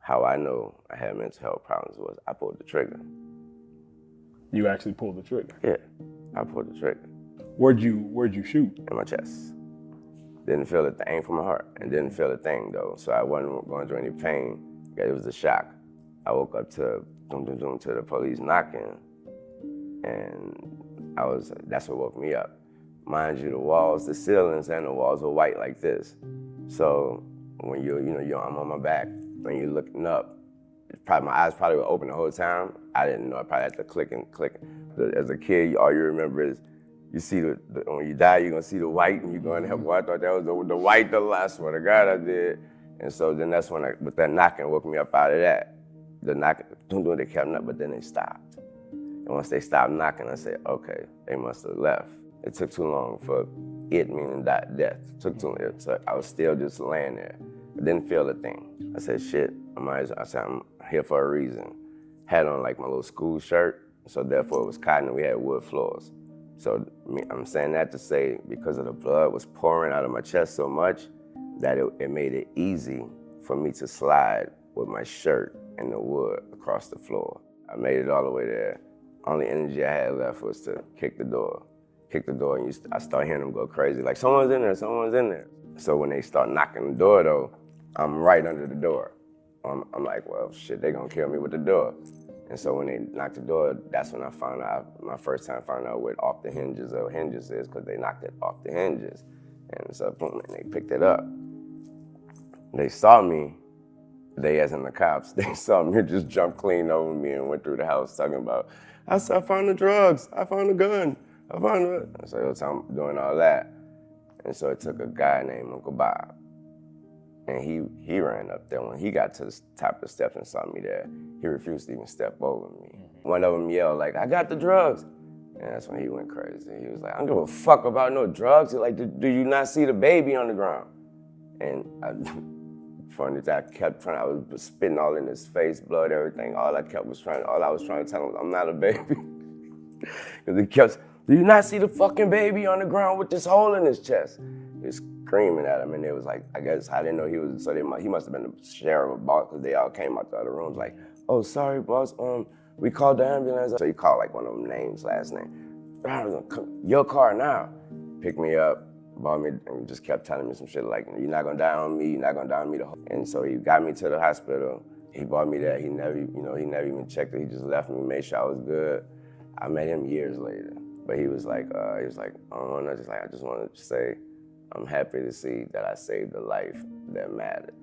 how I know I had mental health problems was I pulled the trigger. You actually pulled the trigger? Yeah, I pulled the trigger. Where'd you shoot? In my chest. Didn't feel a thing from my heart, and didn't feel a thing though. So I wasn't going through any pain. It was a shock. I woke up to to the police knocking, and that's what woke me up. Mind you, the walls, the ceilings and the walls were white like this. So when I'm on my back, when you're looking up, my eyes probably were open the whole time. I didn't know. I probably had to click. As a kid, all you remember is you see when you die, you're gonna see the white, and you're gonna have. Well, I thought that was the white. The last one. The God I did, and so then that's when with that knocking woke me up out of that. The knocking, they kept up, but then they stopped. And once they stopped knocking, I said, okay, they must have left. It took too long for it, meaning death. It took too long. So I was still just laying there. I didn't feel a thing. I said, shit, I said, I'm here for a reason. Had on like my little school shirt, so therefore it was cotton and we had wood floors. So I'm saying that to say, because of the blood was pouring out of my chest so much, that it made it easy for me to slide with my shirt in the wood across the floor. I made it all the way there. Only energy I had left was to kick the door. And I start hearing them go crazy, like someone's in there, someone's in there. So when they start knocking the door though, I'm right under the door. I'm like, well, shit, they gonna kill me with the door. And so when they knocked the door, that's when I found out, my first time found out what off the hinges or hinges is, because they knocked it off the hinges. And so boom, and they picked it up. They saw me, they as in the cops, they saw me just jump clean over me and went through the house talking about, I found the drugs, I found the gun, I found it. And so it was I'm doing all that. And so it took a guy named Uncle Bob. And he ran up there. When he got to the top of the steps and saw me there, he refused to even step over me. One of them yelled like, I got the drugs. And that's when he went crazy. He was like, I don't give a fuck about no drugs. He's like, do you not see the baby on the ground? And funny that I was spitting all in his face, blood, everything. All I was trying to tell him, I'm not a baby. Because he kept, do you not see the fucking baby on the ground with this hole in his chest? He was screaming at him, and it was like, I guess I didn't know he was, so he must have been the sheriff or boss, because they all came out the other rooms like, oh, sorry, boss, we called the ambulance. So he called like one of them names, last name. Your car now. Picked me up, brought me, and just kept telling me some shit like, you're not gonna die on me, you're not gonna die on me. And so he got me to the hospital. He brought me there. He never even checked it. He just left me, made sure I was good. I met him years later, but he was like, I just wanted to say, I'm happy to see that I saved a life that mattered.